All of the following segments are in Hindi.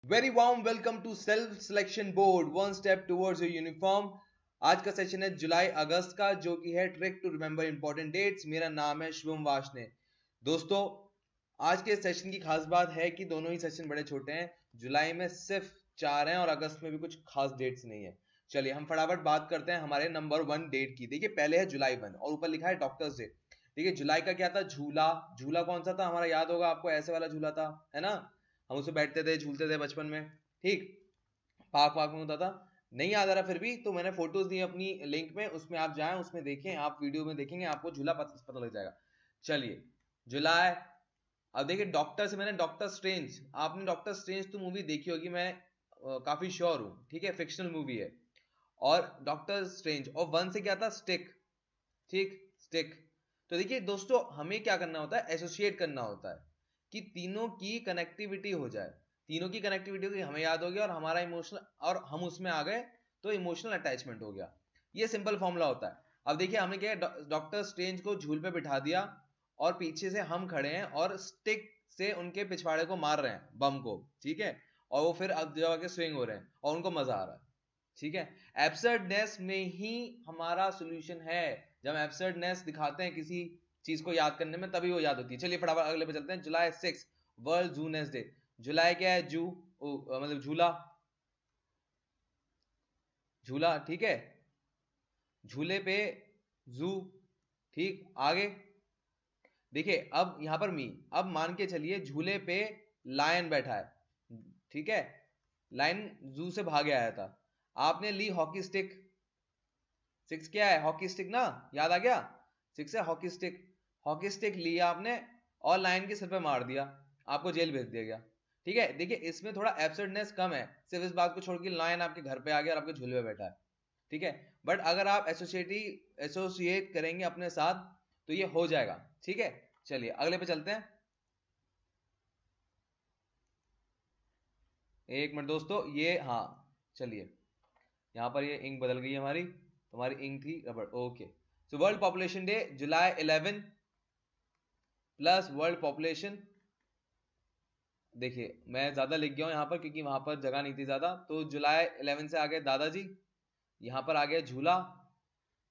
Very warm welcome to self selection board one step towards your uniform. आज का सेशन है जुलाई अगस्त का, जो कि है trick to remember important dates. मेरा नाम है शुभम वाशने। दोस्तों, आज के सेशन की खास बात है कि दोनों ही सेशन बड़े छोटे हैं। जुलाई में सिर्फ 4 हैं और अगस्त में भी कुछ खास डेट्स नहीं है। चलिए हम फटाफट बात करते हैं हमारे नंबर 1 डेट की। देखिए पहले है जुलाई 1 और ऊपर लिखा है डॉक्टर्स डे। देखिए जुलाई का क्या था? झूला। झूला कौन सा था हमारा? याद होगा आपको, ऐसे वाला झूला था, है ना? हम उसमें बैठते थे, झूलते थे बचपन में। ठीक, पार्क वार्क में होता था। नहीं याद आ रहा फिर भी तो मैंने फोटोज दी अपनी लिंक में, उसमें आप जाएं, उसमें देखें, आप वीडियो में देखेंगे, आपको झूला पता लग जाएगा। चलिए जुलाई। अब देखिए डॉक्टर से मैंने डॉक्टर स्ट्रेंज, आपने डॉक्टर स्ट्रेंज तो मूवी देखी होगी, मैं काफी श्योर हूं। ठीक है, फिक्शनल मूवी है। और डॉक्टर स्ट्रेंज और 1 से क्या था? स्टिक। ठीक, स्टिक। तो देखिए दोस्तों, हमें क्या करना होता है? एसोसिएट करना होता है कि तीनों की कनेक्टिविटी हो जाए। तीनों की कनेक्टिविटी होगी, हमें याद हो गया और हमारा इमोशनल, और हम उसमें आ गए तो इमोशनल अटैचमेंट हो गया। ये सिंपल फॉर्मूला होता है। अब देखिए हमने क्या, डॉक्टर स्ट्रेंज को झूल पे बिठा दिया और पीछे से हम खड़े हैं और स्टिक से उनके पिछवाड़े को मार रहे हैं, बम को। ठीक है, और वो फिर अब जाके स्विंग हो रहे हैं और उनको मजा आ रहा है। ठीक है, एब्सर्डनेस में ही हमारा सोल्यूशन है। जब एब्सर्डनेस दिखाते हैं किसी चीज को याद करने में, तभी वो याद होती है। चलिए फटाफट अगले पे चलते हैं। जुलाई 6 वर्ल्ड जूनेस डे। जुलाई क्या है? जू, मतलब झूला। झूला, ठीक है, झूले पे जू। ठीक, आगे देखिए अब यहां पर अब मान के चलिए झूले पे लायन बैठा है। ठीक है, लायन जू से भागे आया था। आपने ली हॉकी स्टिक। 6 क्या है? हॉकी स्टिक ना, याद आ गया? 6 है हॉकी स्टिक। हॉकी स्टिक लिया आपने और लाइन के सिर पे मार दिया, आपको जेल भेज दिया गया। ठीक है, देखिए इसमें थोड़ा एब्सर्डनेस कम है, सिर्फ इस बात को छोड़ के लाइन आपके घर पे आ गया और आपके झूले पे बैठा है। ठीक है, बट अगर आप एसोसिएट करेंगे अपने साथ तो ये हो जाएगा। ठीक है, चलिए अगले पे चलते हैं। एक मिनट दोस्तों, ये हाँ, चलिए यहाँ पर ये इंक बदल गई है हमारी। तुम्हारी इंक थी रबड़। Okay, so world population day July 11 plus world population. देखिए मैं ज्यादा लिख गया हूं यहाँ पर क्योंकि वहां पर जगह नहीं थी ज्यादा। तो जुलाई 11 से आ गए दादाजी, यहाँ पर आ गया झूला।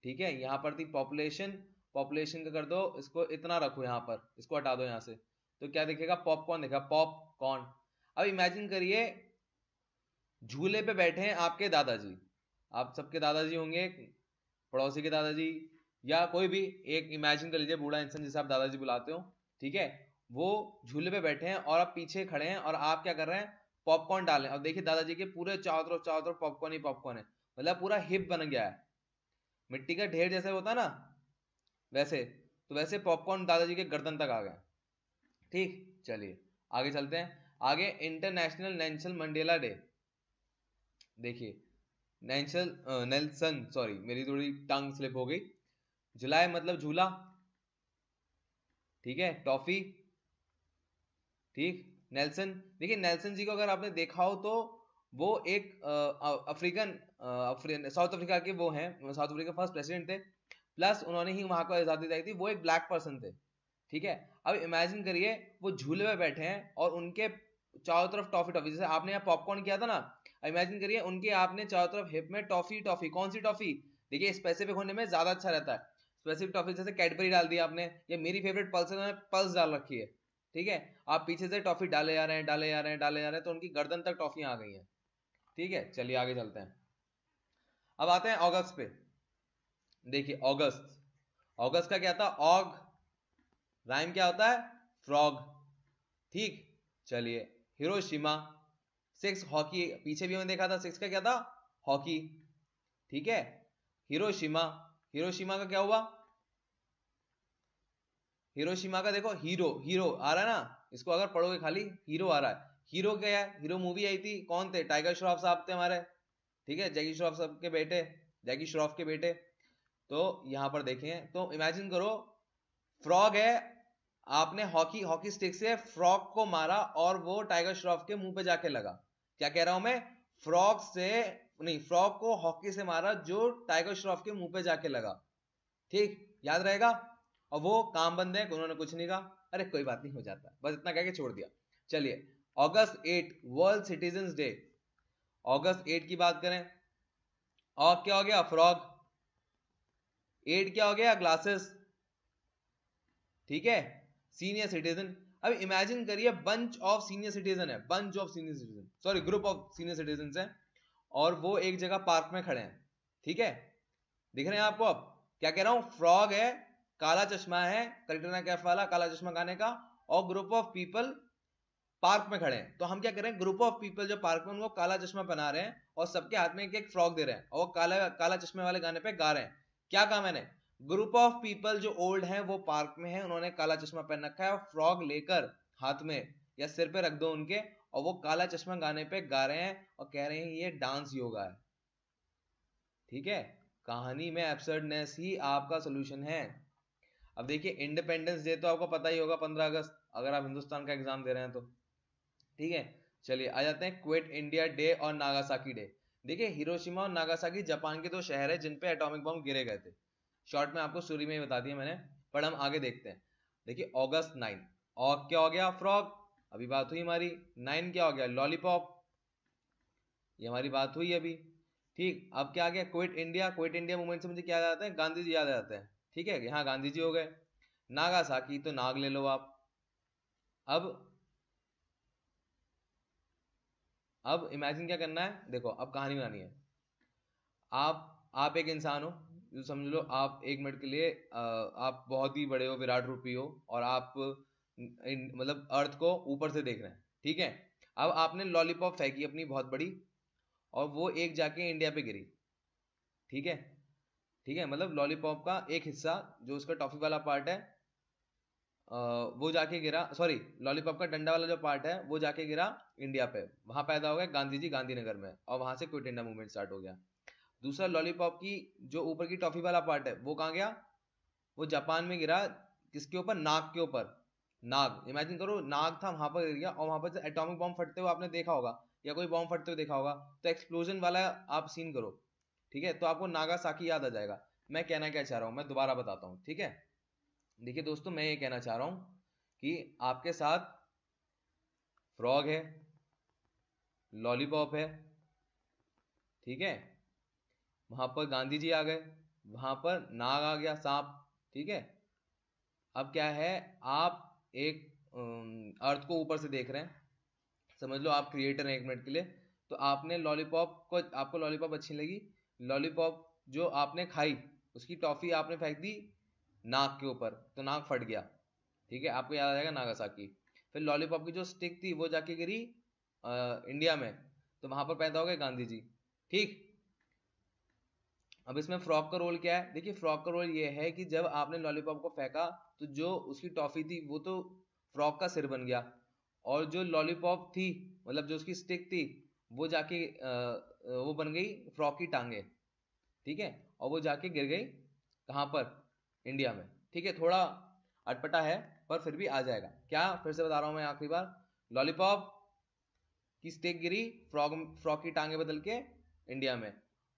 ठीक है, यहाँ पर थी पॉपुलेशन। पॉपुलेशन का कर दो, इसको इतना रखो, यहाँ पर इसको हटा दो यहाँ से, तो क्या दिखेगा? पॉपकॉर्न दिखा, पॉपकॉर्न। अब इमेजिन करिए झूले पे बैठे हैं आपके दादाजी। आप सबके दादाजी होंगे, पड़ोसी के दादाजी, या कोई भी एक इमेजिन कर लीजिए बूढ़ा इंसान जिसे आप दादाजी बुलाते हो। ठीक है, वो झूले पे बैठे हैं और आप पीछे खड़े हैं और आप क्या कर रहे हैं? पॉपकॉर्न डाल रहे हैं। अब देखिए दादाजी के पूरे चारों तरफ पॉपकॉर्न ही पॉपकॉर्न है, मतलब पूरा हिप बन गया है, मिट्टी का ढेर जैसे होता है ना, वैसे। तो वैसे पॉपकॉर्न दादाजी के गर्दन तक आ गए। ठीक, चलिए आगे चलते हैं। आगे इंटरनेशनल नेल्सन मंडेला डे। देखिए नेल्सन, सॉरी मेरी थोड़ी टंग स्लिप हो गई। जुलाई मतलब झूला। ठीक है, टॉफी। ठीक, नेल्सन। देखिए नेल्सन जी को अगर आपने देखा हो तो वो एक अफ्रीकन साउथ अफ्रीका के वो हैं, साउथ अफ्रीका फर्स्ट प्रेसिडेंट थे, प्लस उन्होंने ही वहां को आजादी दी थी। वो एक ब्लैक पर्सन थे। ठीक है, अब इमेजिन करिए वो झूले में बैठे हैं और उनके चारों तरफ टॉफी टॉफी, जैसे आपने यहाँ पॉपकॉर्न किया था ना, इमेजिन करिए उनके आपने चारों तरफ हिप में टॉफी टॉफी। कौन सी टॉफी? देखिए स्पेसिफिक होने में ज्यादा अच्छा रहता है। स्पेसिफिक टॉफी जैसे कैडबरी डाल दी आपने, या मेरी फेवरेट पल्स है, पल्स डाल रखी है। ठीक है, आप पीछे से टॉफी डाले जा रहे हैं, डाले जा रहे हैं, डाले जा रहे हैं, तो उनकी गर्दन तक टॉफियां आ गई हैं। ठीक है, चलिए आगे चलते हैं। अब आते हैं अगस्त पे। देखिए अगस्त, अगस्त का क्या था? ऑग। राइम क्या होता है? फ्रॉग। ठीक, चलिए हिरोशिमा। 6 हॉकी, पीछे भी हमने देखा था 6 का क्या था? हॉकी। ठीक है, हिरोशिमा। हिरोशिमा का क्या हुआ? हिरोशिमा का देखो हीरो, हीरो आ रहा है ना, इसको अगर पढ़ोगे खाली हीरो आ रहा है। हीरो क्या है? हीरो मूवी आई थी, कौन थे? टाइगर श्रॉफ साहब थे हमारे। ठीक है, जैकी श्रॉफ साहब के बेटे, जैकी श्रॉफ के बेटे। तो यहां पर देखें तो इमेजिन करो फ्रॉग है, आपने हॉकी हॉकी स्टिक से फ्रॉग को मारा और वो टाइगर श्रॉफ के मुंह पे जाके लगा। क्या कह रहा हूं मैं? फ्रॉग से नहीं, फ्रॉग को हॉकी से मारा जो टाइगर श्रॉफ के मुंह पे जाके लगा। ठीक, याद रहेगा। और वो काम बंद है, उन्होंने कुछ नहीं कहा, अरे कोई बात नहीं, हो जाता है, बस इतना कह के छोड़ दिया। चलिए अगस्त 8 वर्ल्ड सिटीजन्स डे। अगस्त 8 की बात करें, और क्या हो गया फ्रॉग, 8 क्या हो गया ग्लासेस, ठीक है, सीनियर सिटीजन। अब इमेजिन करिए बंच ऑफ सीनियर सिटीजन है, bunch of senior citizen, sorry group of senior citizen है, और वो एक जगह पार्क में खड़े हैं, ठीक है, दिख रहे हैं आपको। अब क्या कह रहा हूं, फ्रॉग है, काला चश्मा है, कैटरीना कैफ वाला काला चश्मा गाने का, और ग्रुप ऑफ पीपल पार्क में खड़े हैं। तो हम क्या कर रहे हैं, ग्रुप ऑफ पीपल जो पार्क में उनको काला चश्मा पहना रहे हैं और सबके हाथ में एक एक फ्रॉग दे रहे हैं, और वो काला काला चश्मे वाले गाने पे गा रहे हैं। क्या कहा मैंने, ग्रुप ऑफ पीपल जो ओल्ड हैं वो पार्क में हैं, उन्होंने काला चश्मा पहन रखा है और फ्रॉग लेकर हाथ में या सिर पे रख दो उनके, और वो काला चश्मा गाने पे गा रहे हैं और कह रहे हैं ये डांस योगा है, ठीक है। कहानी में एब्सर्डनेस ही आपका सोल्यूशन है। अब देखिए इंडिपेंडेंस डे तो आपको पता ही होगा 15 अगस्त, अगर आप हिंदुस्तान का एग्जाम दे रहे हैं तो, ठीक है। चलिए आ जाते हैं क्विट इंडिया डे और नागासाकी डे। देखिए हिरोशिमा और नागासाकी जापान के दो शहर है जिन पे एटॉमिक बम गिरे गए थे। शॉर्ट में आपको स्टोरी में ही बता दिया मैंने, पर हम आगे देखते हैं। देखिए अगस्त 9, और क्या हो गया फ्रॉग, अभी बात हुई हमारी। 9 क्या हो गया लॉलीपॉप, ये हमारी बात हुई अभी, ठीक। अब क्या आ गया quit India, quit India movement से मुझे क्या याद आता है, गांधी जी याद आते हैं, ठीक है, यहाँ गांधी जी हो गए। नागासाकी तो नाग ले लो आप। अब इमेजिन क्या करना है, देखो अब कहानी बनानी है। आप एक इंसान हो, जो समझ लो आप एक मिनट के लिए आप बहुत ही बड़े हो, विराट रूपी हो, और आप मतलब अर्थ को ऊपर से देख रहे हैं, ठीक है। अब आपने लॉलीपॉप फेंकी अपनी बहुत बड़ी, और वो एक जाके इंडिया पे गिरी, ठीक है, ठीक है, मतलब लॉलीपॉप का एक हिस्सा जो उसका टॉफी वाला पार्ट है वो जाके गिरा, सॉरी लॉलीपॉप का डंडा वाला जो पार्ट है वो जाके गिरा इंडिया पे, वहां पैदा हो गए गांधी जी गांधीनगर में, और वहां से क्विट इंडिया मूवमेंट स्टार्ट हो गया। दूसरा लॉलीपॉप की जो ऊपर की टॉफी वाला पार्ट है वो कहाँ गया, वो जापान में गिरा, किसके ऊपर, नाग के ऊपर। नाग, इमेजिन करो नाग था वहां पर गिर गया, और वहां पर से एटॉमिक बॉम्ब फटते हुए आपने देखा होगा, या कोई बॉम्ब फटते हुए देखा होगा, तो एक्सप्लोजन वाला आप सीन करो, ठीक है, तो आपको नागासाकी याद आ जाएगा। मैं कहना क्या चाह रहा हूं, मैं दोबारा बताता हूं, ठीक है। देखिए दोस्तों मैं ये कहना चाह रहा हूं कि आपके साथ फ्रॉग है, लॉलीपॉप है, ठीक है, वहां पर गांधी जी आ गए, वहां पर नाग आ गया सांप, ठीक है। अब क्या है, आप एक अर्थ को ऊपर से देख रहे हैं, समझ लो आप क्रिएटर हैं एक मिनट के लिए, तो आपने लॉलीपॉप को, आपको लॉलीपॉप अच्छी लगी, लॉलीपॉप जो आपने खाई उसकी टॉफी आपने फेंक दी नाक के ऊपर, तो नाक फट गया, ठीक है, आपको याद आ जाएगा नागासाकी। फिर लॉलीपॉप की जो स्टिक थी वो जाके गिरी इंडिया में, तो वहां पर पैदा हो गए गांधी जी, ठीक। अब इसमें फ्रॉग का रोल क्या है, देखिए फ्रॉग का रोल ये है कि जब आपने लॉलीपॉप को फेंका तो जो उसकी टॉफी थी वो तो फ्रॉग का सिर बन गया, और जो लॉलीपॉप थी मतलब जो उसकी स्टिक थी वो जाके वो बन गई फ्रॉग की टांगे, ठीक है, और वो जाके गिर गई कहाँ पर, इंडिया में, ठीक है। थोड़ा अटपटा है पर फिर भी आ जाएगा। क्या, फिर से बता रहा हूं मैं आखिरी बार, लॉलीपॉप की स्टिक गिरी, फ्रॉग फ्रॉग की टांगे बदल के इंडिया में,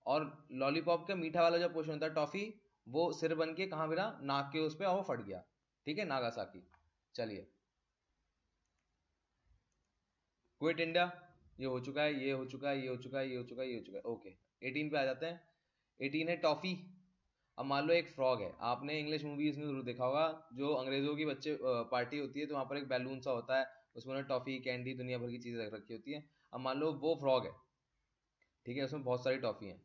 और लॉलीपॉप का मीठा वाला जो पोर्शन होता है टॉफी, वो सिर बन के कहाँ गिरा, नाक के उस पे, और वो फट गया, ठीक है, नागासाकी। चलिए क्विट इंडिया ये हो चुका है, ये हो चुका है, ये हो चुका है, ये हो चुका है, ये हो चुका है, ओके। 18 पे आ जाते हैं। 18 है टॉफी। अब मान लो एक फ्रॉग है, आपने इंग्लिश मूवीज में जरूर देखा होगा, जो अंग्रेजों की बच्चे पार्टी होती है तो वहां पर एक बैलून सा होता है, उसमें उन्होंने टॉफी कैंडी दुनिया भर की चीजें रख रखी होती है। अब मान लो वो फ्रॉग है, ठीक है, उसमें बहुत सारी टॉफी है,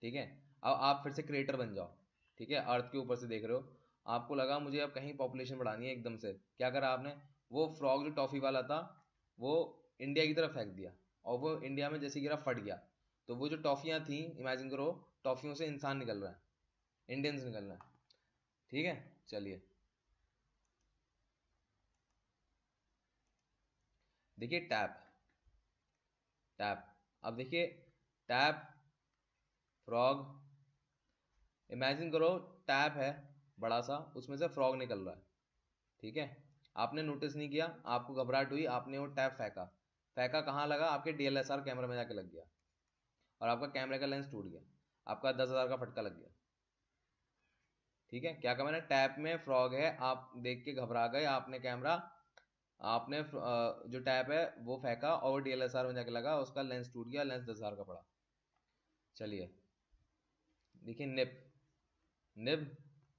ठीक है। अब आप फिर से क्रिएटर बन जाओ, ठीक है, अर्थ के ऊपर से देख रहे हो, आपको लगा मुझे अब कहीं पॉपुलेशन बढ़ानी है एकदम से, क्या करा आपने, वो फ्रॉग जो टॉफी वाला था वो इंडिया की तरफ फेंक दिया, और वो इंडिया में जैसे गिरा फट गया, तो वो जो टॉफियां थी, इमेजिन करो टॉफियों से इंसान निकल रहा है, इंडियंस निकल रहा है, ठीक है। चलिए देखिए टैप, टैप, अब देखिए टैप, फ्रॉग, इमेजिन करो टैप है बड़ा सा, उसमें से फ्रॉग निकल रहा है, ठीक है। आपने नोटिस नहीं किया, आपको घबराहट हुई, आपने वो टैप फेंका, फेंका कहाँ लगा, आपके डीएलएसआर कैमरे में जाके लग गया, और आपका कैमरे का लेंस टूट गया, आपका 10,000 का फटका लग गया, ठीक है। क्या कहा मैंने, टैप में फ्रॉग है, आप देख के घबरा गए, आपने कैमरा आपने जो टैप है वो फेंका और वो डीएलएसआर में जाके लगा, उसका लेंस टूट गया, लेंस 10,000 का पड़ा। चलिए देखिए निब, निब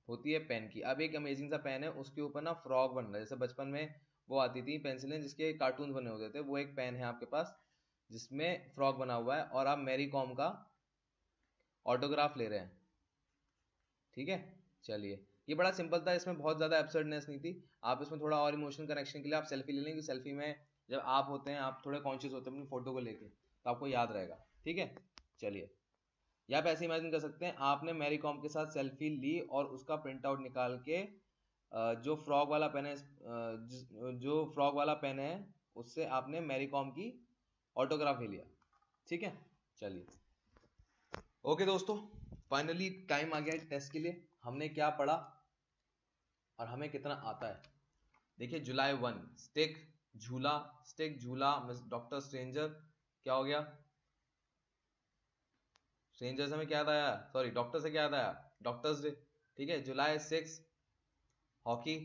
होती है पेन की। अब एक अमेजिंग सा पेन है, उसके ऊपर ना फ्रॉग बन रहा है, जैसे बचपन में वो आती थी पेंसिलें जिसके कार्टून बने होते थे, वो एक पेन है आपके पास जिसमें फ्रॉग बना हुआ है और आप मैरी कॉम का ऑटोग्राफ ले रहे हैं। ठीक है, चलिए ये बड़ा सिंपल था, इसमें बहुत ज्यादा एब्सर्डनेस नहीं थी। आप इसमें थोड़ा और इमोशनल कनेक्शन के लिए आप सेल्फी ले लेंगे, सेल्फी में जब आप होते हैं आप थोड़े कॉन्शियस होते हैं अपनी फोटो को लेके, तो आपको याद रहेगा। ठीक है, चलिए या आप ऐसे इमेजिन कर सकते हैं आपने मैरी कॉम के साथ सेल्फी ली और उसका प्रिंट आउट निकाल के जो फ्रॉग वाला पेन है, जो फ्रॉग वाला पेन है उससे आपने मैरी कॉम की ऑटोग्राफ ले लिया। ठीक है, चलिए ओके दोस्तों, फाइनली टाइम आ गया है टेस्ट के लिए। हमने क्या पढ़ा और हमें कितना आता है। देखिए जुलाई 1 स्टिक झूला, स्टिक झूला मिस डॉक्टर स्ट्रेंजर, क्या हो गया स्ट्रेंजर से हमें क्या याद आया, सॉरी डॉक्टर से क्या याद आया, डॉक्टर्स डे। ठीक है, जुलाई 6 हॉकी,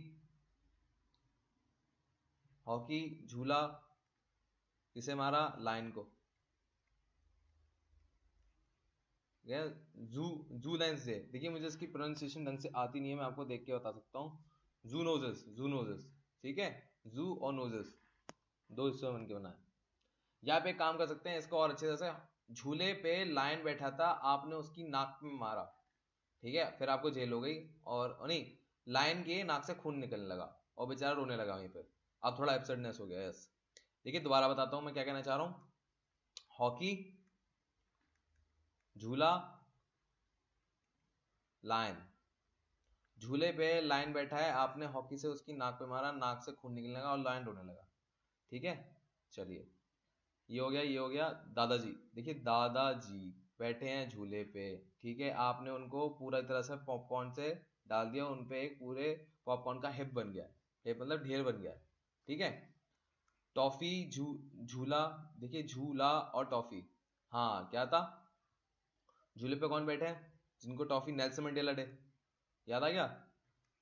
हॉकी झूला किसे मारा, लायन को। जू, जू लेंस डे, देखिए मुझे इसकी प्रोनाउंसिएशन ढंग से आती नहीं है, मैं आपको देख के बता सकता हूँ। जू नोजेस, जू नोजेस, ठीक है, जू और नोजेस दो हिस्सों में बनके बना है। या आप एक काम कर सकते हैं इसको और अच्छे से, झूले पे लायन बैठा था, आपने उसकी नाक में मारा, ठीक है, फिर आपको जेल हो गई, और नहीं लायन के नाक से खून निकलने लगा और बेचारा रोने लगा वहीं पर। अब थोड़ा एब्सर्डनेस हो गया। यस, देखिए दोबारा बताता हूं मैं क्या कहना चाह रहा हूं। हॉकी झूला लायन, झूले पे लायन बैठा है, आपने हॉकी से उसकी नाक पे मारा, नाक से खून निकलने लगा और लायन रोने लगा। ठीक है, चलिए ये हो गया, ये हो गया। दादाजी, देखिए दादाजी बैठे हैं झूले पे, ठीक है, आपने उनको पूरा तरह से पॉपकॉर्न से डाल दिया, उनपे एक पूरे पॉपकॉर्न का हिप बन गया, हिप मतलब ढेर बन गया। ठीक है, टॉफी झूला, देखिए झूला और टॉफी, हाँ क्या था, झूले पे कौन बैठे हैं जिनको टॉफी, नेल्सन मंडेला डे, याद आ गया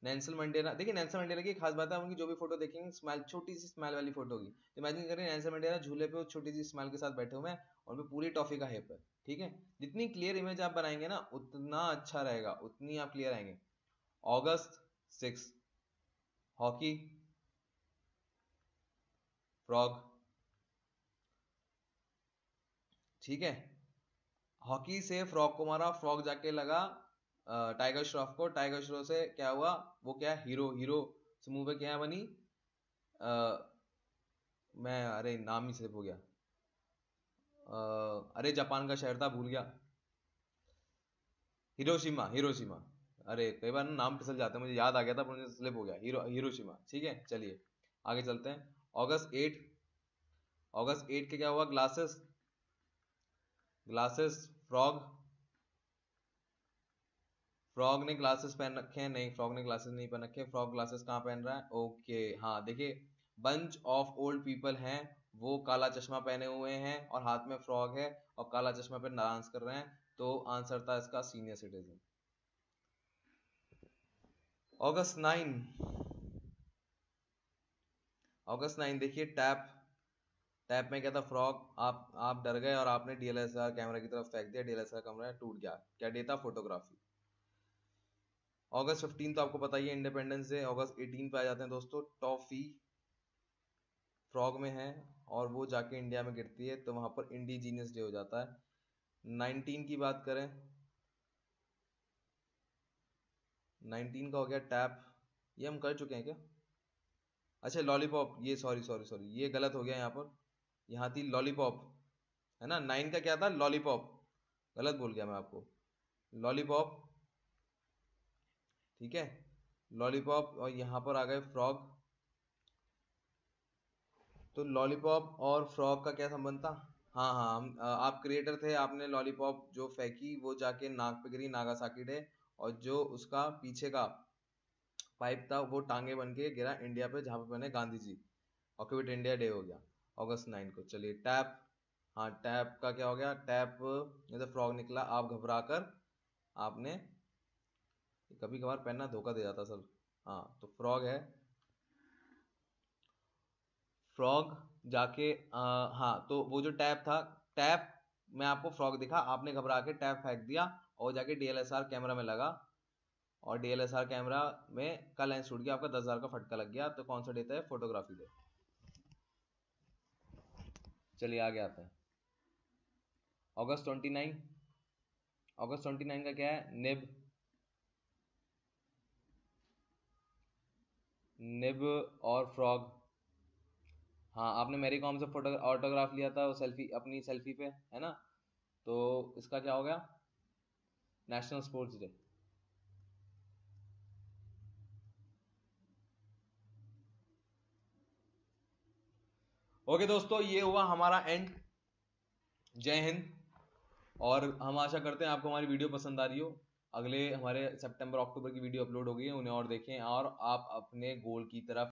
नेल्सन मंडेला। देखिए नेल्सन मंडेला की खास बात है, उनकी जो भी फोटो देखेंगे स्माइल, छोटी सी स्माइल वाली फोटो होगी, तो इमेजिन करें नेल्सन मंडेला झूले पे छोटी सी स्माइल के साथ बैठे हुए हैं और उनपे पूरी टॉफी का हिप है। ठीक है, जितनी क्लियर इमेज आप बनाएंगे ना उतना अच्छा रहेगा, उतनी आप क्लियर आएंगे। अगस्त 6 हॉकी फ्रॉग, ठीक है, हॉकी से फ्रॉग को मारा, फ्रॉग जाके लगा टाइगर श्रॉफ को, टाइगर श्रॉफ से क्या हुआ, वो क्या हीरो, हीरो से मुंह पे क्या बनी, मैं अरे नाम ही स्लिप हो गया, अरे जापान का शहर था भूल गया, हिरोशिमा, हिरोशिमा। अरे कई बार ना नाम फिसल जाते हैं, मुझे याद आ गया था पर मुझे स्लिप हो गया, हिरोशिमा। ठीक है, चलिए आगे चलते हैं। अगस्त 8, अगस्त 8 के क्या हुआ, ग्लासेस, ग्लासेस फ्रॉग, फ्रॉग ने ग्लासेस पहन रखे हैं, नहीं फ्रॉग ने ग्लासेस नहीं पहन रखे, फ्रॉग ग्लासेस कहाँ पहन रहा है, ओके हाँ देखिए बंच ऑफ ओल्ड पीपल हैं, वो काला चश्मा पहने हुए हैं और हाथ में फ्रॉग है और काला चश्मा पे डांस कर रहे हैं, तो आंसर था इसका सीनियर सिटीजन। अगस्त 9, अगस्त 9 देखिए टैप, टैप में क्या था, फ्रॉग, आप डर गए और आपने डीएलएसआर कैमरा की तरफ फेंक दिया, डीएलएसआर कैमरा टूट गया, क्या डे था, फोटोग्राफी। अगस्त 15 तो आपको पता ही है इंडिपेंडेंस डे। अगस्त 18 पे आ जाते हैं दोस्तों, टॉफी फ्रॉग में है और वो जाके इंडिया में गिरती है, तो वहां पर इंडिजीनियस डे हो जाता है। 19 की बात करें, 19 का हो गया टैप, ये हम कर चुके हैं क्या, अच्छा लॉलीपॉप, ये सॉरी सॉरी सॉरी ये गलत हो गया यहाँ पर, यहाँ थी लॉलीपॉप, है ना, 9 का क्या था लॉलीपॉप, गलत बोल गया मैं आपको, लॉलीपॉप, ठीक है, लॉलीपॉप और यहाँ पर आ गए फ्रॉग, तो लॉलीपॉप और फ्रॉग का क्या संबंध था, हाँ हाँ आप क्रिएटर थे, आपने लॉलीपॉप जो फेंकी वो जाके नाक पे गिरी, नागासाकी डे, और जो उसका पीछे का पाइप था वो टांगे बन के गिरा इंडिया पे जहाँ पे बने गांधी जी, ऑक्यूपेट इंडिया डे हो गया अगस्त 9 को। चलिए टैप, हाँ टैप का क्या हो गया, टैप जैसे फ्रॉग निकला, आप घबरा कर आपने, कभी कभार पहनना धोखा दे जाता सर, हाँ तो फ्रॉग है। फ्रॉग जाके हाँ, तो वो जो टैप था, टैप में आपको फ्रॉग दिखा, आपने घबरा के टैप फेंक दिया और जाके डीएलएसआर कैमरा में लगा, और डीएलएसआर कैमरा में का लेंस टूट गया, आपका 10,000 का फटका लग गया। तो कौन सा डे था? Photography day. चलिए आगे आते हैं। अगस्त 29, अगस्त 29 का क्या है? निब और फ्रॉग। हाँ, आपने मेरी कॉम से फोटो ऑटोग्राफ लिया था, वो सेल्फी, अपनी सेल्फी पे, है ना? तो इसका क्या हो गया? National sports day. ओके दोस्तों, ये हुआ हमारा एंड। जय हिंद। और हम आशा करते हैं आपको हमारी वीडियो पसंद आ रही हो। अगले हमारे सितंबर अक्टूबर की वीडियो अपलोड हो गई है, उन्हें और देखें और आप अपने गोल की तरफ